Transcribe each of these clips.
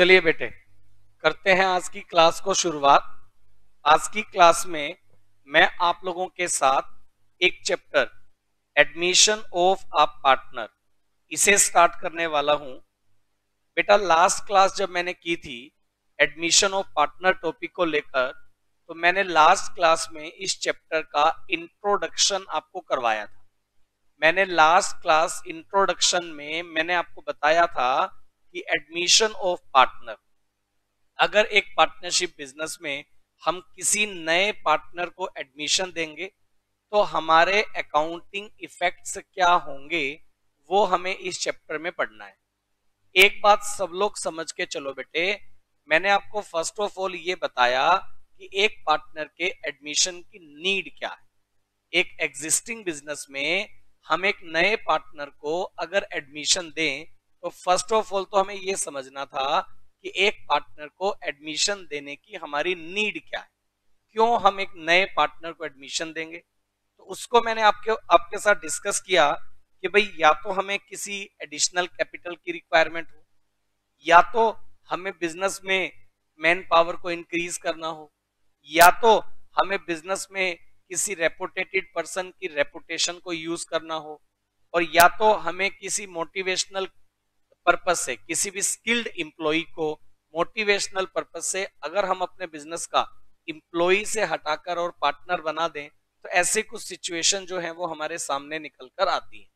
चलिए बेटे, करते हैं आज की क्लास को शुरुआत। आज की क्लास में मैं आप लोगों के साथ एक chapter admission of a partner इसे स्टार्ट करने वाला हूं। बेटा, लास्ट क्लास जब मैंने की थी एडमिशन ऑफ पार्टनर टॉपिक को लेकर, तो मैंने लास्ट क्लास में इस चैप्टर का इंट्रोडक्शन आपको करवाया था। मैंने लास्ट क्लास इंट्रोडक्शन में मैंने आपको बताया था कि एडमिशन ऑफ पार्टनर, अगर एक पार्टनरशिप बिजनेस में हम किसी नए पार्टनर को एडमिशन देंगे तो हमारे अकाउंटिंग इफेक्ट्स क्या होंगे, वो हमें इस चैप्टर में पढ़ना है। एक बात सब लोग समझ के चलो बेटे, मैंने आपको फर्स्ट ऑफ ऑल ये बताया कि एक पार्टनर के एडमिशन की नीड क्या है। एक एग्जिस्टिंग बिजनेस में हम एक नए पार्टनर को अगर एडमिशन दें तो फर्स्ट ऑफ ऑल तो हमें यह समझना था कि एक पार्टनर को एडमिशन देने की हमारी नीड क्या है, क्यों हम एक नए पार्टनर को एडमिशन देंगे। तो उसको मैंने आपके साथ डिस्कस किया कि भाई या तो हमें किसी एडिशनल कैपिटल की रिक्वायरमेंट हो, या तो हमें बिजनेस में मैन पावर को इंक्रीज करना हो, या तो हमें बिजनेस में किसी रेपुटेटेड पर्सन की रेपुटेशन को यूज करना हो, और या तो हमें किसी मोटिवेशनल पर्पस से किसी भी स्किल्ड एम्प्लॉय को मोटिवेशनल पर्पस से अगर हम अपने बिजनेस का एम्प्लॉय से हटाकर और पार्टनर बना दें तो ऐसे कुछ सिचुएशन जो है वो हमारे सामने निकल कर आती है।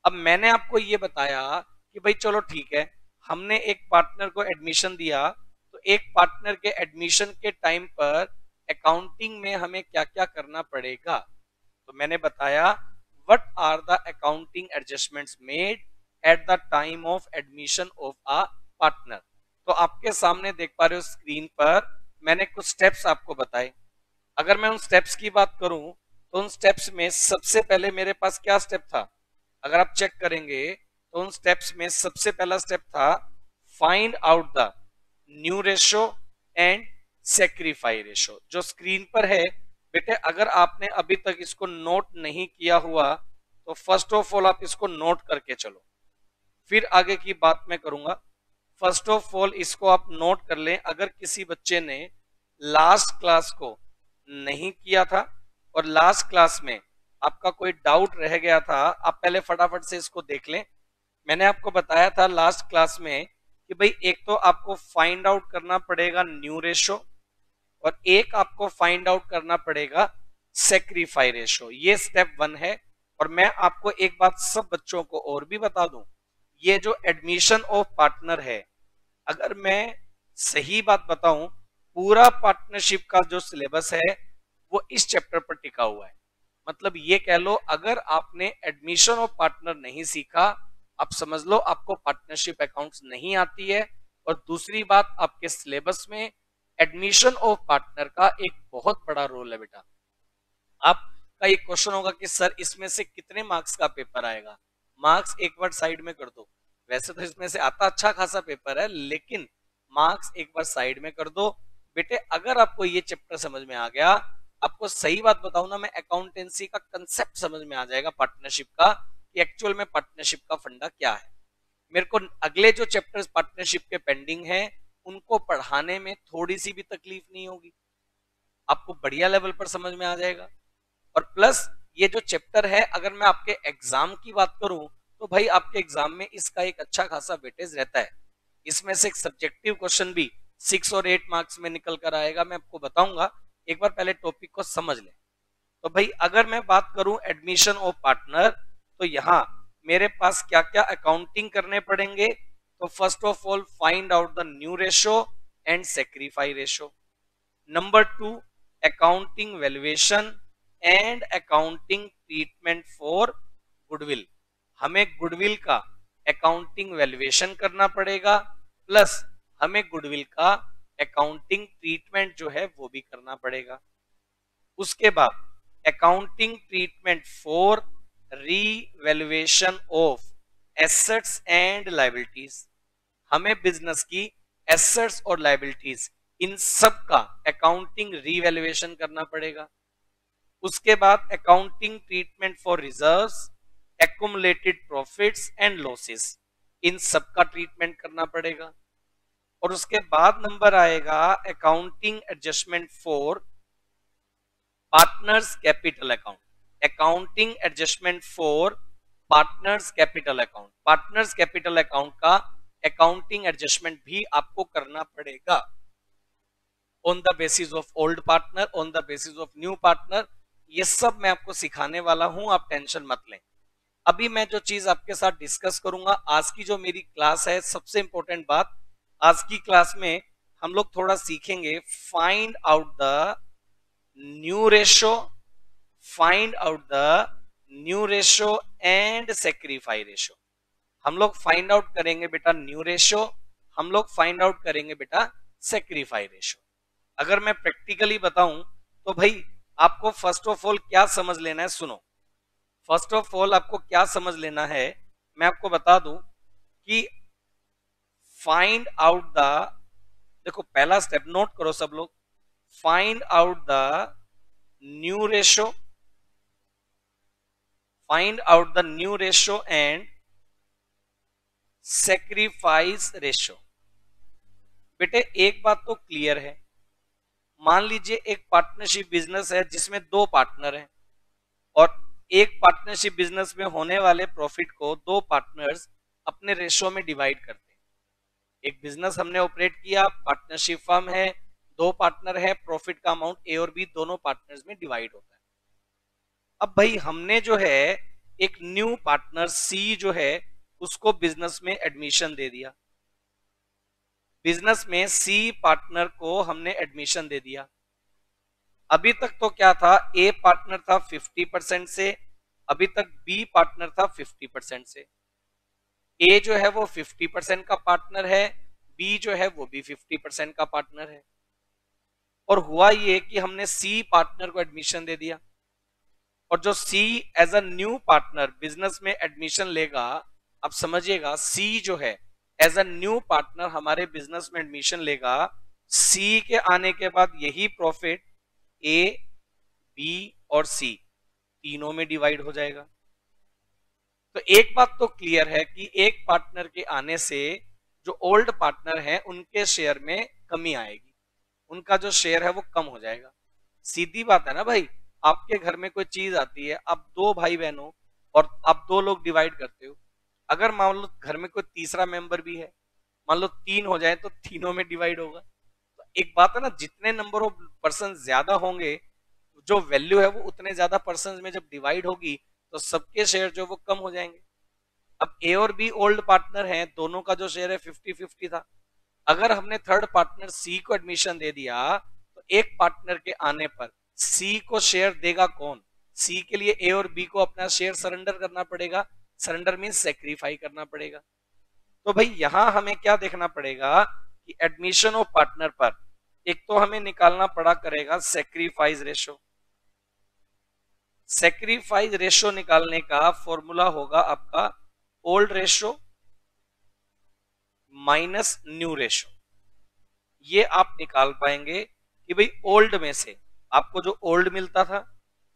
अब मैंने आपको ये बताया कि भाई चलो ठीक है, हमने एक पार्टनर को एडमिशन दिया, तो एक पार्टनर के एडमिशन के टाइम पर अकाउंटिंग में हमें क्या क्या करना पड़ेगा। तो मैंने बताया what are the accounting adjustments made at the time of admission of a partner. तो आपके सामने देख पा रहे हो स्क्रीन पर मैंने कुछ स्टेप्स आपको बताए। अगर मैं उन स्टेप्स की बात करूं तो उन स्टेप्स में सबसे पहले मेरे पास क्या स्टेप था, अगर आप चेक करेंगे तो उन स्टेप्स में सबसे पहला स्टेप था find out the new ratio and sacrifice ratio. जो स्क्रीन पर है बेटे, अगर आपने अभी तक इसको नोट नहीं किया हुआ तो फर्स्ट ऑफ ऑल आप इसको नोट करके चलो, फिर आगे की बात मैं करूंगा। फर्स्ट ऑफ ऑल इसको आप नोट कर लें। अगर किसी बच्चे ने लास्ट क्लास को नहीं किया था और लास्ट क्लास में आपका कोई डाउट रह गया था, आप पहले फटाफट से इसको देख लें। मैंने आपको बताया था लास्ट क्लास में कि भाई एक तो आपको फाइंड आउट करना पड़ेगा न्यू रेशो, और एक आपको फाइंड आउट करना पड़ेगा सेक्रीफाई रेशो। ये स्टेप 1 है। और मैं आपको एक बात सब बच्चों को और भी बता दूं, ये जो एडमिशन ऑफ पार्टनर है, अगर मैं सही बात बताऊं, पूरा पार्टनरशिप का जो सिलेबस है वो इस चैप्टर पर टिका हुआ है। मतलब ये कह लो, अगर आपने एडमिशन ऑफ पार्टनर नहीं सीखा, आप समझ लो आपको पार्टनरशिप अकाउंट्स नहीं आती है। और दूसरी बात, आपके सिलेबस में एडमिशन ऑफ पार्टनर का एक बहुत बड़ा रोल है बेटा। आपका एक क्वेश्चन होगा कि सर इसमें से कितने मार्क्स का पेपर आएगा। मार्क्स एक बार साइड में कर दो, वैसे तो इसमें से आता अच्छा खासा पेपर है, लेकिन मार्क्स एक बार साइड में कर दो बेटे। अगर आपको ये चैप्टर समझ में आ गया, आपको सही बात बताऊं ना, मैं अकाउंटेंसी का कंसेप्ट समझ में आ जाएगा पार्टनरशिप का, कि एक्चुअल में पार्टनरशिप का फंडा क्या है। मेरे को अगले जो चैप्टर्स पार्टनरशिप के पेंडिंग हैं उनको पढ़ाने में थोड़ी सी भी तकलीफ नहीं होगी, आपको बढ़िया लेवल पर समझ में आ जाएगा। और प्लस ये जो चैप्टर है, अगर मैं आपके एग्जाम की बात करूं तो भाई आपके एग्जाम में इसका एक अच्छा खासा वेटेज रहता है। इसमें से एक सब्जेक्टिव क्वेश्चन भी 6 और 8 मार्क्स में निकल कर आएगा, मैं आपको बताऊंगा। एक बार पहले टॉपिक को समझ लें। तो भाई अगर मैं बात करूं एडमिशन ऑफ पार्टनर, तो यहां मेरे पास क्या क्या अकाउंटिंग करने पड़ेंगे। तो first of all find out the new ratio and sacrifice ratio. Number 2, accounting valuation and accounting treatment for goodwill. हमें गुडविल का अकाउंटिंग वैल्यूएशन करना पड़ेगा, प्लस हमें गुडविल का अकाउंटिंग ट्रीटमेंट जो है वो भी करना पड़ेगा। उसके बाद accounting treatment for revaluation of assets and liabilities. हमें बिजनेस की एसेट्स और लायबिलिटीज इन सब का अकाउंटिंग रीवैल्यूएशन करना पड़ेगा। उसके बाद accounting treatment for reserves, accumulated profits and losses, इन सब का ट्रीटमेंट करना पड़ेगा। और उसके बाद नंबर आएगा accounting adjustment for partners capital account. Accounting adjustment for partners capital account. Partners capital account का अकाउंटिंग एडजस्टमेंट भी आपको करना पड़ेगा on the basis of old partner, on the basis of new partner. ये सब मैं आपको सिखाने वाला हूं, आप टेंशन मत लें। अभी मैं जो चीज आपके साथ डिस्कस करूंगा, आज की जो मेरी क्लास है, सबसे इंपॉर्टेंट बात, आज की क्लास में हम लोग थोड़ा सीखेंगे find out the new ratio, find out the new ratio and sacrifice ratio. हम लोग फाइंड आउट करेंगे बेटा न्यू रेशो, हम लोग फाइंड आउट करेंगे बेटा सेक्रीफाई रेशो। अगर मैं प्रैक्टिकली बताऊं तो भाई आपको फर्स्ट ऑफ ऑल क्या समझ लेना है, सुनो। फर्स्ट ऑफ ऑल आपको क्या समझ लेना है, मैं आपको बता दूं कि फाइंड आउट द, देखो पहला स्टेप नोट करो सब लोग, find out the new ratio, find out the new ratio and sacrifice ratio. बेटे एक बात तो क्लियर है, मान लीजिए एक पार्टनरशिप बिजनेस है जिसमें दो पार्टनर हैं और एक पार्टनरशिप बिजनेस में होने वाले प्रॉफिट को दो पार्टनर्स अपने रेशो में डिवाइड करते हैं। एक बिजनेस हमने ऑपरेट किया, पार्टनरशिप फर्म है, दो पार्टनर है, प्रॉफिट का अमाउंट ए और बी दोनों पार्टनर्स में डिवाइड होता है। अब भाई हमने जो है एक न्यू पार्टनर सी जो है उसको बिजनेस में एडमिशन दे दिया। बिजनेस में सी पार्टनर को हमने एडमिशन दे दिया। अभी तक तो क्या था, ए पार्टनर था 50% से, अभी तक बी पार्टनर था 50% से। ए जो है वो 50% का पार्टनर है, बी जो है वो भी 50% का पार्टनर है। और हुआ ये कि हमने सी पार्टनर को एडमिशन दे दिया और जो C as a new partner business में एडमिशन लेगा, अब समझिएगा सी जो है एज अ न्यू पार्टनर हमारे बिजनेस में एडमिशन लेगा, सी के आने के बाद यही प्रॉफिट ए, बी और सी तीनों में डिवाइड हो जाएगा। तो एक बात तो क्लियर है कि एक पार्टनर के आने से जो ओल्ड पार्टनर है उनके शेयर में कमी आएगी, उनका जो शेयर है वो कम हो जाएगा। सीधी बात है ना भाई, आपके घर में कोई चीज आती है, आप दो भाई बहनों और आप दो लोग डिवाइड करते हो, अगर मान लो घर में कोई तीसरा मेंबर भी है, मान लो तीन हो जाए तो तीनों में डिवाइड होगा। तो एक बात है ना, जितने नंबर ऑफ पर्सन ज्यादा होंगे, जो वैल्यू है वो उतने ज्यादा पर्सन में जब डिवाइड होगी तो सबके शेयर जो वो कम हो जाएंगे। अब ए और बी ओल्ड पार्टनर हैं, दोनों का जो शेयर है 50-50 था। अगर हमने थर्ड पार्टनर सी को एडमिशन दे दिया तो एक पार्टनर के आने पर सी को शेयर देगा कौन? सी के लिए ए और बी को अपना शेयर सरेंडर करना पड़ेगा। सरेंडर मीन सेक्रीफाई करना पड़ेगा। तो भाई यहां हमें क्या देखना पड़ेगा कि एडमिशन ऑफ पार्टनर पर एक तो हमें निकालना पड़ा करेगा सेक्रीफाइस रेशो। सेक्रीफाइस रेशो निकालने का फॉर्मूला होगा आपका old ratio minus new ratio. ये आप निकाल पाएंगे कि भाई ओल्ड में से आपको जो ओल्ड मिलता था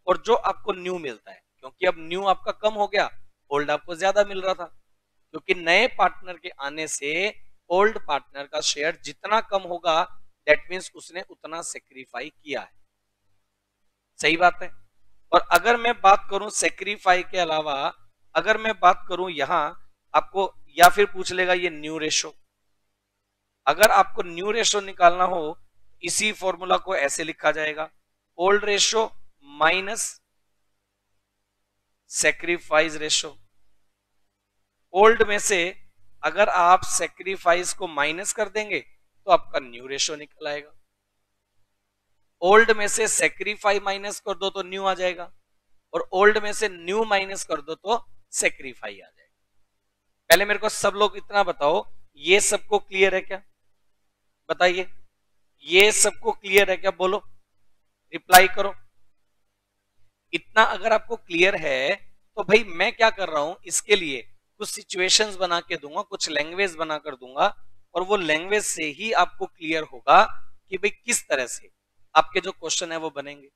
और जो आपको न्यू मिलता है, क्योंकि अब न्यू आपका कम हो गया, ओल्ड आपको ज्यादा मिल रहा था, क्योंकि नए पार्टनर के आने से ओल्ड पार्टनर का शेयर जितना कम होगा दैट मींस उसने उतना सेक्रीफाई किया है। सही बात है। और अगर मैं बात करूं सेक्रीफाई के अलावा, अगर मैं बात करूं यहां आपको, या फिर पूछ लेगा ये न्यू रेशो। अगर आपको न्यू रेशो निकालना हो, इसी फॉर्मूला को ऐसे लिखा जाएगा, old ratio minus sacrifice ratio. Old में से अगर आप सेक्रीफाइस को माइनस कर देंगे तो आपका न्यू रेशो निकल आएगा। ओल्ड में से सेक्रीफाई माइनस कर दो तो न्यू आ जाएगा, और ओल्ड में से न्यू माइनस कर दो तो सेक्रीफाई आ जाएगा। पहले मेरे को सब लोग इतना बताओ, ये सबको क्लियर है क्या? बताइए, ये सबको क्लियर है क्या? बोलो, रिप्लाई करो। इतना अगर आपको क्लियर है तो भाई मैं क्या कर रहा हूं, इसके लिए कुछ सिचुएशंस बना के दूंगा, कुछ लैंग्वेज बना कर दूंगा, और वो लैंग्वेज से ही आपको क्लियर होगा कि भाई किस तरह से आपके जो क्वेश्चन है वो बनेंगे।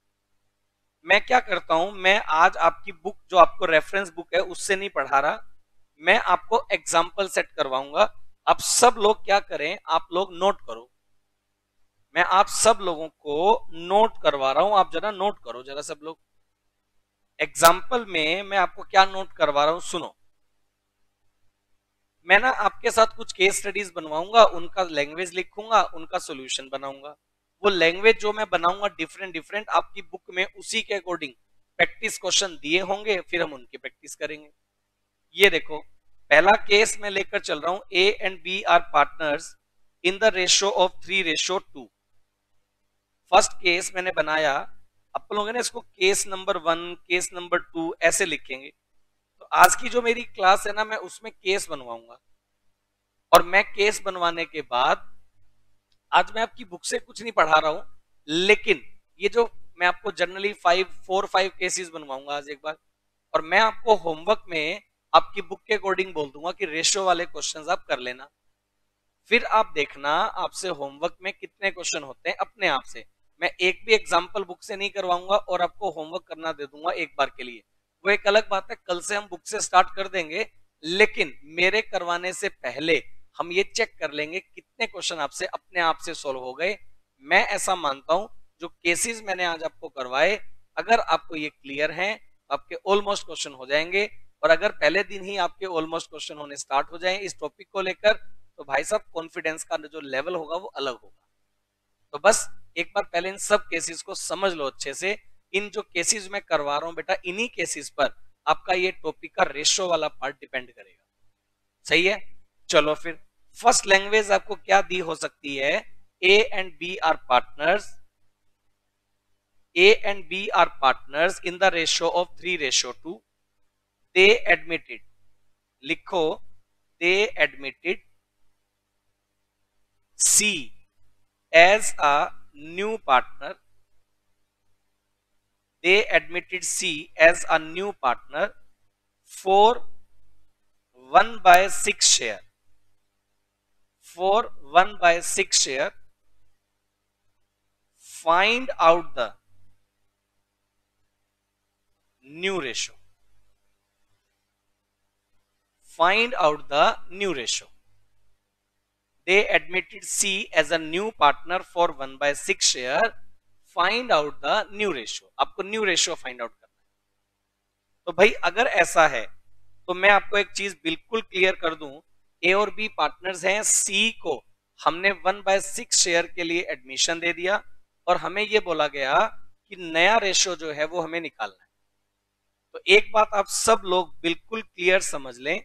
मैं क्या करता हूं, मैं आज आपकी बुक जो आपको रेफरेंस बुक है उससे नहीं पढ़ा रहा, मैं आपको एग्जाम्पल सेट करवाऊंगा। अब सब लोग क्या करें, आप लोग नोट करो, मैं आप सब लोगों को नोट करवा रहा हूं, आप जरा नोट करो जरा सब लोग। एग्जाम्पल में मैं आपको क्या नोट करवा रहा हूं, सुनो। मैं ना आपके साथ कुछ केस स्टडीज बनवाऊंगा, उनका लैंग्वेज लिखूंगा, उनका सॉल्यूशन बनाऊंगा। वो लैंग्वेज जो मैं बनाऊंगा डिफरेंट डिफरेंट, आपकी बुक में उसी के अकॉर्डिंग प्रैक्टिस क्वेश्चन दिए होंगे, फिर हम उनकी प्रैक्टिस करेंगे। ये देखो, पहला केस मैं लेकर चल रहा हूं, A and B are partners in the ratio of 3:2। First case मैंने बनाया, आप लोगों ने इसको केस नंबर 1, केस नंबर 2 ऐसे लिखेंगे। तो आज की जो मेरी क्लास है ना, मैं उसमें केस बनवाऊंगा, और मैं केस बनवाने के बाद आज मैं आपकी बुक से कुछ नहीं पढ़ा रहा हूं, लेकिन ये जो मैं आपको जनरली 4-5 केसेस बनवाऊंगा आज एक बार, और मैं आपको होमवर्क में आपकी बुक के अकॉर्डिंग बोल दूंगा कि रेशियो वाले क्वेश्चंस आप कर लेना। फिर आप देखना आपसे होमवर्क में कितने क्वेश्चन होते हैं अपने आप से। मैं एक भी एग्जाम्पल बुक से नहीं करवाऊंगा और आपको होमवर्क करना दे दूंगा एक बार के लिए। वो एक अलग बात है, कल से हम बुक से स्टार्ट कर देंगे, लेकिन मेरे करवाने से पहले हम ये चेक कर लेंगे कितने क्वेश्चन आपसे अपने आप से सॉल्व हो गए। मैं ऐसा मानता हूं जो केसेस मैंने आज आपको करवाए, अगर आपको ये क्लियर हैं तो आपके ऑलमोस्ट क्वेश्चन हो जाएंगे। और अगर पहले दिन ही आपके ऑलमोस्ट क्वेश्चन होने स्टार्ट हो जाए इस टॉपिक को लेकर, तो भाई साहब कॉन्फिडेंस का जो लेवल होगा वो अलग होगा। तो बस एक बार पहले इन सब केसेस को समझ लो अच्छे से। इन जो केसेस मैं करवा रहा हूं बेटा, इन्हीं केसेस पर आपका ये टॉपिक का रेशियो वाला पार्ट डिपेंड करेगा। सही है, चलो फिर फर्स्ट लैंग्वेज आपको क्या दी हो सकती है, A and B are partners, A and B are partners in the ratio of 3:2। They admitted, लिखो, they admitted C as a new partner. They admitted C as a new partner for 1/6 share. For 1/6 share, find out the new ratio. Find out the new ratio. They admitted C as a new partner for 1/6 share. Find out the new ratio. आपको new ratio find out करना है। तो भाई अगर ऐसा है तो मैं आपको एक चीज बिल्कुल क्लियर कर दूं, ए और बी पार्टनर्स हैं, सी को हमने 1/6 शेयर के लिए एडमिशन दे दिया, और हमें यह बोला गया कि नया रेशियो जो है वो हमें निकालना है। तो एक बात आप सब लोग बिल्कुल क्लियर समझ लें,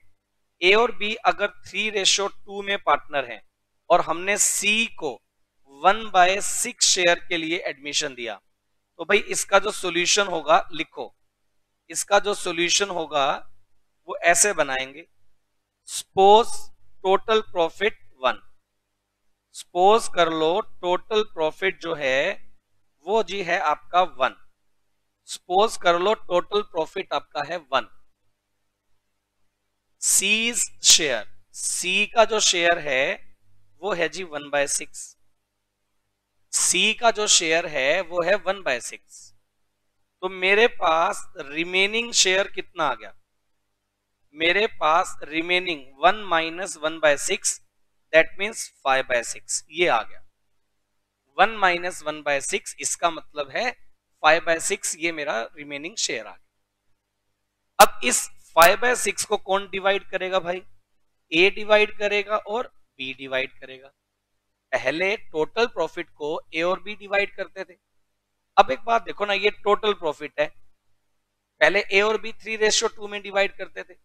ए और बी अगर 3:2 में पार्टनर हैं और हमने सी को 1/6 शेयर के लिए एडमिशन दिया, तो भाई इसका जो सॉल्यूशन होगा, लिखो, इसका जो सॉल्यूशन होगा वो ऐसे बनाएंगे। सपोज टोटल प्रॉफिट 1, सपोज कर लो टोटल प्रॉफिट जो है वो जी है आपका 1। सपोज कर लो टोटल प्रॉफिट आपका है 1। सीज शेयर, सी का जो शेयर है वो है जी 1/6। सी का जो शेयर है वो है 1/6। तो मेरे पास रिमेनिंग शेयर कितना आ गया, मेरे पास रिमेनिंग 1 - 1/6, दैट मीन्स 5/6, ये आ गया। 1 - 1/6 इसका मतलब है 5/6, ये मेरा रिमेनिंग शेयर आ गया। अब इस 5/6 को कौन डिवाइड करेगा भाई, ए डिवाइड करेगा और बी डिवाइड करेगा। पहले टोटल प्रॉफिट को ए और बी डिवाइड करते थे। अब एक बात देखो ना, ये टोटल प्रॉफिट है, पहले ए और बी 3:2 में डिवाइड करते थे।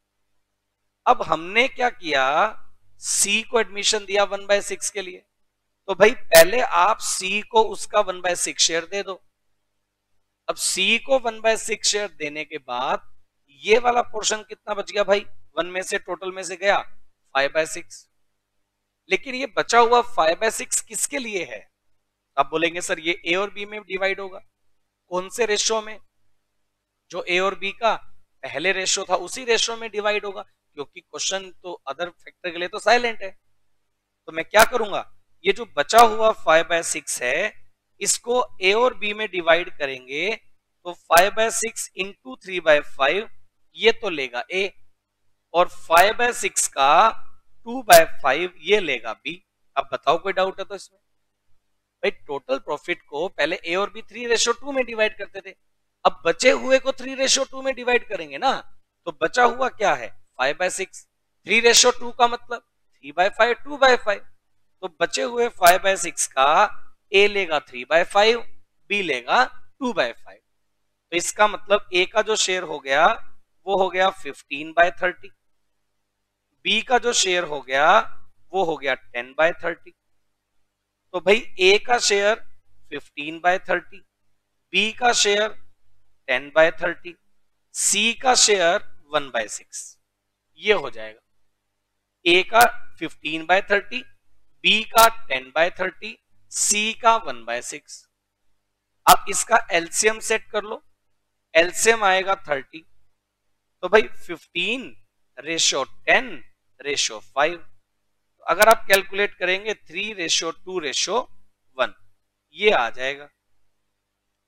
अब हमने क्या किया, सी को एडमिशन दिया 1/6 के लिए, तो भाई पहले आप सी को उसका 1/6 शेयर दे दो। अब सी को 1/6 शेयर देने के बाद ये वाला पोर्शन कितना बच गया भाई, 1 में से टोटल में से गया 5/6। लेकिन ये बचा हुआ 5/6 किसके लिए है, आप बोलेंगे सर ये ए और बी में डिवाइड होगा। कौन से रेशियो में, जो ए और बी का पहले रेशियो था उसी रेशियो में डिवाइड होगा, क्योंकि क्वेश्चन तो अदर फैक्टर के लिए तो साइलेंट है। तो मैं क्या करूंगा, ये जो बचा हुआ 5/6 है इसको ए और बी में डिवाइड करेंगे, तो 5/6 इंटू 3/5 ये तो लेगा ए, और 5/6 का 2/5 ये लेगा बी। अब बताओ कोई डाउट है तो इसमें? भाई टोटल प्रॉफिट को पहले ए और बी 3:2 में डिवाइड करते थे, अब बचे हुए को 3:2 में डिवाइड करेंगे ना, तो बचा हुआ क्या है 5/6। 3:2 का मतलब 3/5 2/5, तो बचे हुए 5/6 का ए लेगा 3/5, बी लेगा 2/5। तो इसका मतलब ए का जो शेयर हो गया वो हो गया 15/30, बी का जो शेयर हो गया वो हो गया 10/30। तो भाई ए का शेयर 15/30, बी का शेयर 10/30, सी का शेयर 1/6। ये हो जाएगा ए का 15/30, बी का 10/30, सी का 1/6। अब इसका एलसीएम सेट कर लो, एलसीएम आएगा 30, तो भाई 15:10:5। तो अगर आप कैलकुलेट करेंगे 3:2:1 ये आ जाएगा।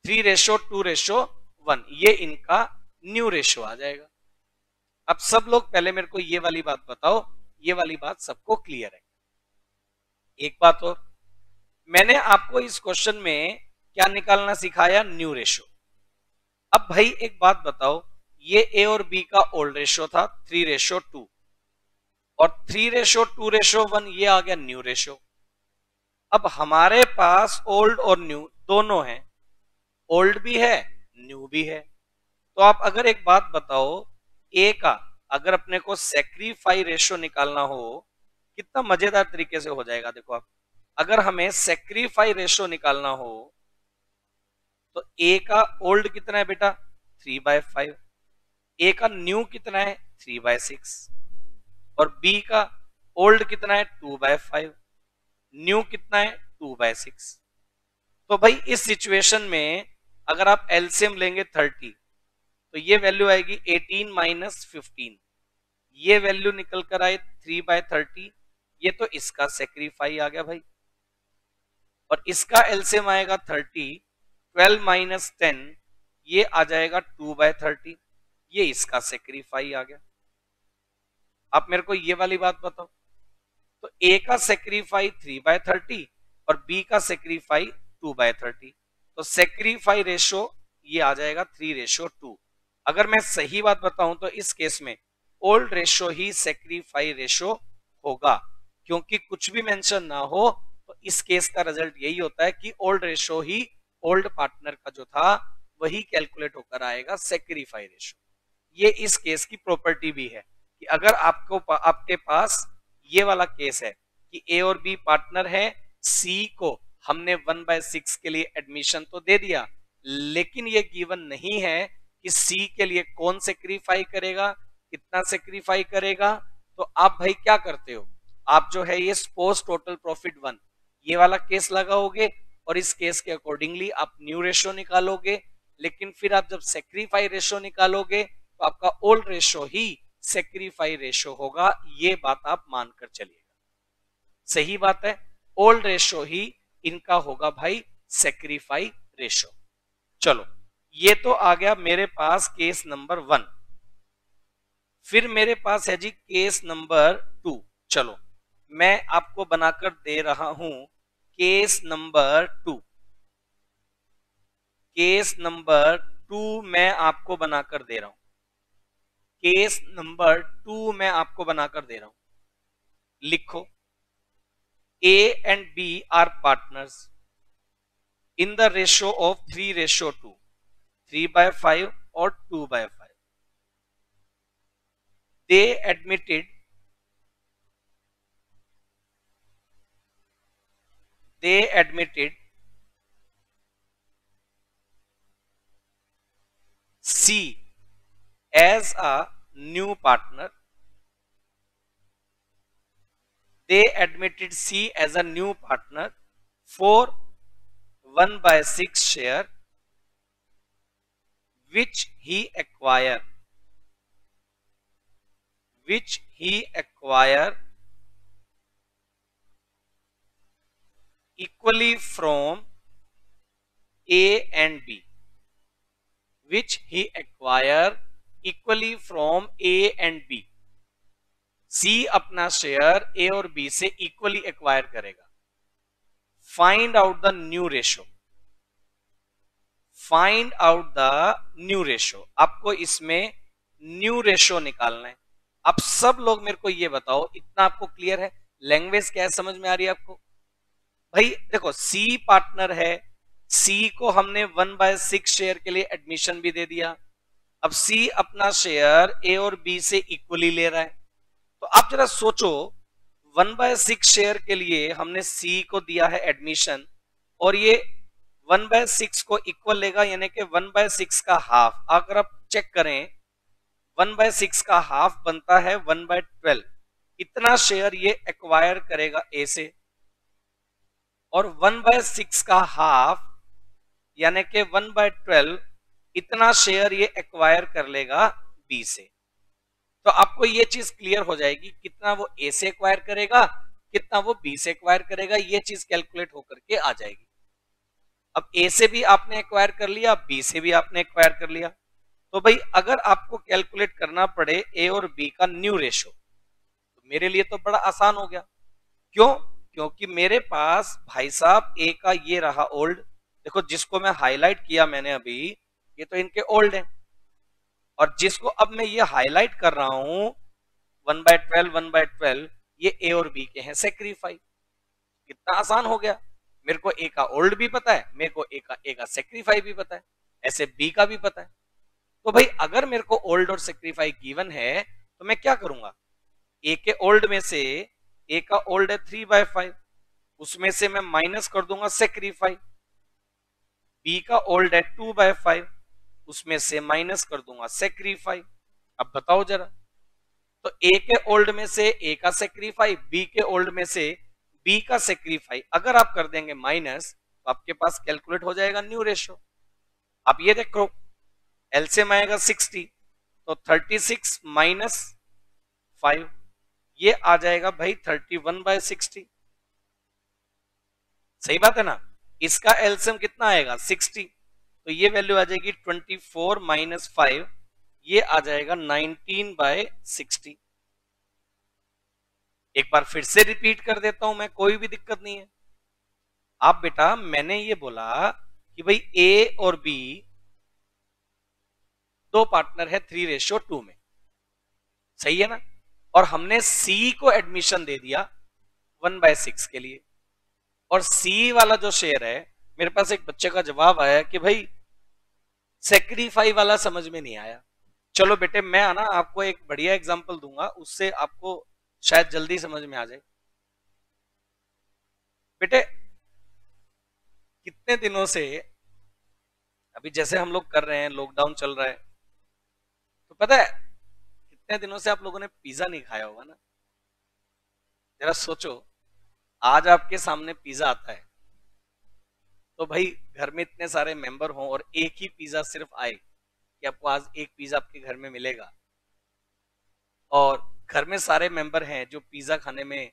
3:2:1 ये इनका न्यू रेशो आ जाएगा। अब सब लोग पहले मेरे को ये वाली बात बताओ, ये वाली बात सबको क्लियर है? एक बात और, मैंने आपको इस क्वेश्चन में क्या निकालना सिखाया? New ratio. अब भाई एक बात बताओ, ये ए और बी का ओल्ड रेशो था 3:2 और 3:2:1 ये आ गया न्यू रेशो। अब हमारे पास ओल्ड और न्यू दोनों हैं, ओल्ड भी है न्यू भी है, तो आप अगर एक बात बताओ, ए का अगर अपने को सेक्रीफाई रेशो निकालना हो, कितना मजेदार तरीके से हो जाएगा। देखो आप, अगर हमें सेक्रीफाई रेशो निकालना हो तो ए का ओल्ड कितना है बेटा 3/5, ए का न्यू कितना है 3/6 और बी का ओल्ड कितना है 2/5, न्यू कितना है 2/6। तो भाई इस सिचुएशन में अगर आप एलसीएम लेंगे 30, तो ये वैल्यू आएगी 18 - 15, ये वैल्यू निकल कर आए 3/30, ये तो इसका सेक्रीफाई आ गया भाई। और इसका एलसीएम आएगा 30, 12 - 10 ये आ जाएगा 2/30, ये इसका सेक्रीफाई आ गया। आप मेरे को ये वाली बात बताओ, तो ए का सेक्रीफाई 3/30 और बी का सेक्रीफाई 2/30, तो सेक्रीफाई रेशो ये आ जाएगा 3:2। अगर मैं सही बात बताऊं तो इस केस में ओल्ड रेशो ही सेक्रीफाई रेशो होगा, क्योंकि कुछ भी मेंशन ना हो तो इस केस का रिजल्ट यही होता है कि ओल्ड रेशो ही ओल्ड पार्टनर का जो था वही कैलकुलेट होकर आएगा सेक्रीफाई रेशो। ये इस केस की प्रॉपर्टी भी है कि अगर आपके पास ये वाला केस है कि ए और बी पार्टनर है, सी को हमने 1/6 के लिए एडमिशन तो दे दिया, लेकिन ये गिवन नहीं है कि सी के लिए कौन सेक्रीफाई करेगा, कितना सेक्रीफाई करेगा। तो आप भाई क्या करते हो, आप जो है ये सपोज टोटल प्रॉफिट 1 ये वाला केस लगाओगे और इस केस के अकॉर्डिंगली आप न्यू रेशो निकालोगे, लेकिन फिर आप जब सेक्रीफाई रेशो निकालोगे तो आपका ओल्ड रेशो ही सेक्रीफाई रेशो होगा। ये बात आप मानकर चलिएगा, सही बात है, ओल्ड रेशो ही इनका होगा भाई सेक्रीफाई रेशो। चलो ये तो आ गया मेरे पास केस नंबर 1। फिर मेरे पास है जी केस नंबर 2। चलो मैं आपको बनाकर दे रहा हूं केस नंबर 2। केस नंबर 2 मैं आपको बनाकर दे रहा हूं, केस नंबर 2 मैं आपको बनाकर दे रहा हूं। लिखो, A and B are partners in the ratio of 3:2, 3/5 or 2/5. They admitted C as a new partner. They admitted C as a new partner for 1/6 share which he acquired equally from A and B, which he acquired equally from A and B. सी अपना share ए और B से equally acquire करेगा। Find out the new ratio, find out the new ratio, आपको इसमें new ratio निकालना है। अब सब लोग मेरे को ये बताओ, इतना आपको क्लियर है? लैंग्वेज क्या है, समझ में आ रही है आपको? भाई देखो, सी पार्टनर है, सी को हमने 1/6 शेयर के लिए एडमिशन भी दे दिया। अब सी अपना शेयर ए और बी से इक्वली ले रहा है, तो आप जरा सोचो, 1/6 शेयर के लिए हमने सी को दिया है एडमिशन, और ये 1/6 को इक्वल लेगा, यानी कि 1/6 का हाफ। अगर आप चेक करें, 1/6 का हाफ बनता है 1/12। इतना शेयर ये एक्वायर करेगा ए से, और 1/6 का हाफ यानी कि 1/12 इतना शेयर ये एक्वायर कर लेगा बी से। तो आपको ये चीज क्लियर हो जाएगी, कितना वो ए से एक्वायर करेगा, कितना वो बी से एक्वायर करेगा, ये चीज कैलकुलेट होकर के आ जाएगी। अब ए से भी आपने एक्वायर कर लिया, बी से भी आपने एक्वायर कर लिया। तो भाई अगर आपको कैलकुलेट करना पड़े ए और बी का न्यू रेशो, तो मेरे लिए तो बड़ा आसान हो गया। क्यों? क्योंकि मेरे पास भाई साहब ए का ये रहा ओल्ड, देखो जिसको मैं हाईलाइट किया मैंने अभी, ये तो इनके ओल्ड है, और जिसको अब मैं ये हाईलाइट कर रहा हूं 1/12 ये ए और बी के हैं सेक्रीफाई। कितना आसान हो गया, मेरे को ए का ओल्ड भी पता है, मेरे को ए का सेक्रीफाई भी पता है, ऐसे बी का भी पता है। तो भाई अगर मेरे को ओल्ड और सेक्रीफाई गिवन है, तो मैं क्या करूंगा, ए के ओल्ड में से, ए का ओल्ड है 3/5, उसमें से मैं माइनस कर दूंगा सेक्रीफाई। बी का ओल्ड है 2/5, उसमें से माइनस कर दूंगा सेक्रीफाई। अब बताओ जरा, तो ए के ओल्ड में से ए का सेक्रीफाई, बी के ओल्ड में से बी का सेक्रीफाई अगर आप कर देंगे माइनस, तो आपके पास कैलकुलेट हो जाएगा न्यू रेशो। अब ये देखो, एलसीएम आएगा 60, तो 36 माइनस 5, ये आ जाएगा भाई 31/60। सही बात है ना? इसका एलसीएम कितना आएगा 60, तो ये वैल्यू आ जाएगी 24 माइनस 5, ये आ जाएगा 19/60। एक बार फिर से रिपीट कर देता हूं मैं, कोई भी दिक्कत नहीं है। आप बेटा, मैंने ये बोला कि भाई ए और बी दो पार्टनर है 3:2 में, सही है ना? और हमने सी को एडमिशन दे दिया 1/6 के लिए, और सी वाला जो शेयर है, मेरे पास एक बच्चे का जवाब आया कि भाई सेक्रीफाई वाला समझ में नहीं आया। चलो बेटे, मैं ना आपको एक बढ़िया एग्जांपल दूंगा, उससे आपको शायद जल्दी समझ में आ जाए। बेटे, कितने दिनों से, अभी जैसे हम लोग कर रहे हैं, लॉकडाउन चल रहा है, तो पता है कितने दिनों से आप लोगों ने पिज्जा नहीं खाया होगा ना? जरा सोचो, आज आपके सामने पिज्जा आता है, तो भाई घर में इतने सारे मेंबर हों और एक ही पिज्जा सिर्फ आए कि आपको आज एक पिज्जा आपके घर में मिलेगा, और घर में सारे मेंबर हैं जो पिज्जा खाने में,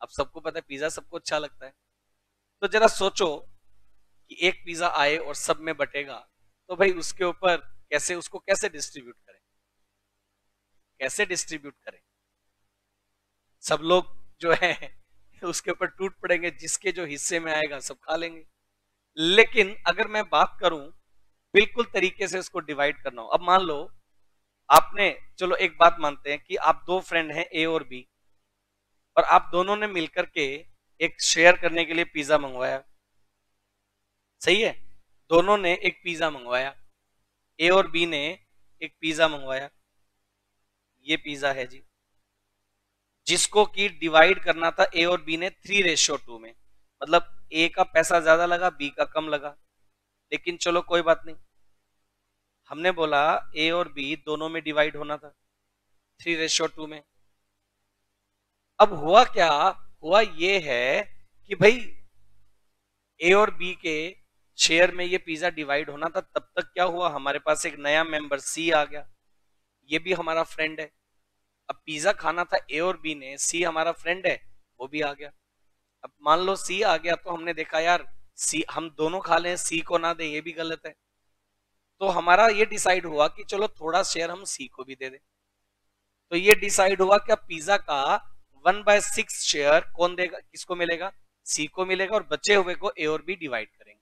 अब सबको पता है पिज्जा सबको अच्छा लगता है, तो जरा सोचो कि एक पिज्जा आए और सब में बटेगा, तो भाई उसके ऊपर कैसे, उसको कैसे डिस्ट्रीब्यूट करें, कैसे डिस्ट्रीब्यूट करें? सब लोग जो है उसके ऊपर टूट पड़ेंगे, जिसके जो हिस्से में आएगा सब खा लेंगे। लेकिन अगर मैं बात करूं बिल्कुल तरीके से इसको डिवाइड करना हो, अब मान लो आपने, चलो एक बात मानते हैं कि आप दो फ्रेंड हैं ए और बी, और आप दोनों ने मिलकर के एक शेयर करने के लिए पिज्जा मंगवाया, सही है? दोनों ने एक पिज्जा मंगवाया, ए और बी ने एक पिज्जा मंगवाया, ये पिज्जा है जी, जिसको कि डिवाइड करना था ए और बी ने 3:2 में, मतलब ए का पैसा ज्यादा लगा, बी का कम लगा। लेकिन चलो कोई बात नहीं, हमने बोला ए और बी दोनों में डिवाइड होना था 3:2 में। अब हुआ क्या, हुआ ये है कि भाई ए और बी के शेयर में ये पिज्जा डिवाइड होना था, तब तक क्या हुआ, हमारे पास एक नया मेंबर सी आ गया, ये भी हमारा फ्रेंड है। अब पिज्जा खाना था ए और बी ने, सी हमारा फ्रेंड है, वो भी आ गया। अब मान लो सी आ गया, तो हमने देखा यार सी हम दोनों खा लें, सी को ना दे, ये भी गलत है। तो हमारा ये डिसाइड हुआ कि चलो थोड़ा शेयर हम सी को भी दे दें। तो ये डिसाइड हुआ क्या पिज्जा का 1/6 शेयर कौन देगा, किसको मिलेगा, सी को मिलेगा, और बचे हुए को ए और बी डिवाइड करेंगे।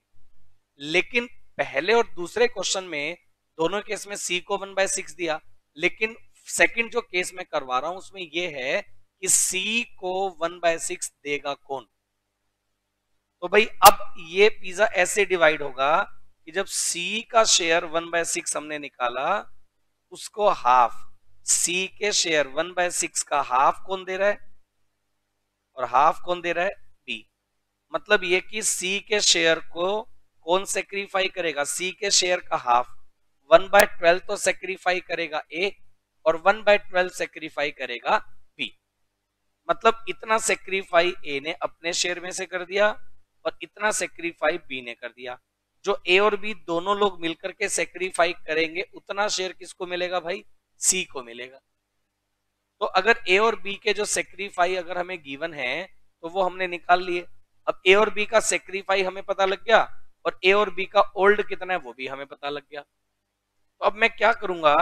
लेकिन पहले और दूसरे क्वेश्चन में दोनों केस में सी को 1/6 दिया, लेकिन सेकंड जो केस में करवा रहा हूं उसमें यह है कि सी को 1/6 देगा कौन। तो भाई अब ये पिज्जा ऐसे डिवाइड होगा कि जब सी का शेयर 1/6 हमने निकाला, उसको हाफ, सी के शेयर 1/6 का हाफ कौन दे रहा है और हाफ कौन दे रहा है, बी। मतलब ये कि सी के शेयर को कौन सेक्रीफाई करेगा, सी के शेयर का हाफ 1/12 तो सेक्रीफाई करेगा ए, और 1/12 सेक्रीफाई करेगा बी। मतलब इतना सेक्रीफाई ए ने अपने शेयर में से कर दिया और इतना सेक्रीफाई बी ने कर दिया। जो ए और बी दोनों लोग मिलकर के सेक्रीफाई करेंगे उतना शेयर किसको मिलेगा भाई, सी को मिलेगा। तो अगर ए और बी के जो सेक्रीफाई अगर हमें गिवन है तो वो हमने निकाल लिए। अब ए और बी का सेक्रीफाई हमें पता लग गया और ए और बी का ओल्ड कितना है वो भी हमें पता लग गया। तो अब मैं क्या करूंगा,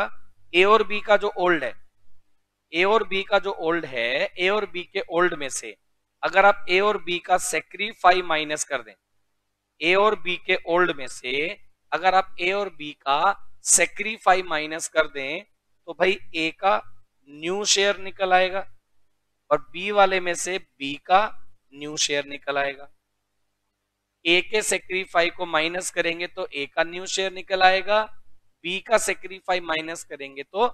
ए और बी का जो ओल्ड है, ए और बी का जो ओल्ड है, ए और बी के ओल्ड में से अगर आप ए और बी का सेक्रीफाई माइनस कर दें, ए और बी के ओल्ड में से अगर आप ए और बी का सेक्रीफाई माइनस कर दें तो भाई ए का न्यू शेयर निकल आएगा और बी वाले में से बी का न्यू शेयर निकल आएगा। ए के सेक्रीफाई को माइनस करेंगे तो ए का न्यू शेयर निकल आएगा, बी का सेक्रीफाई माइनस करेंगे तो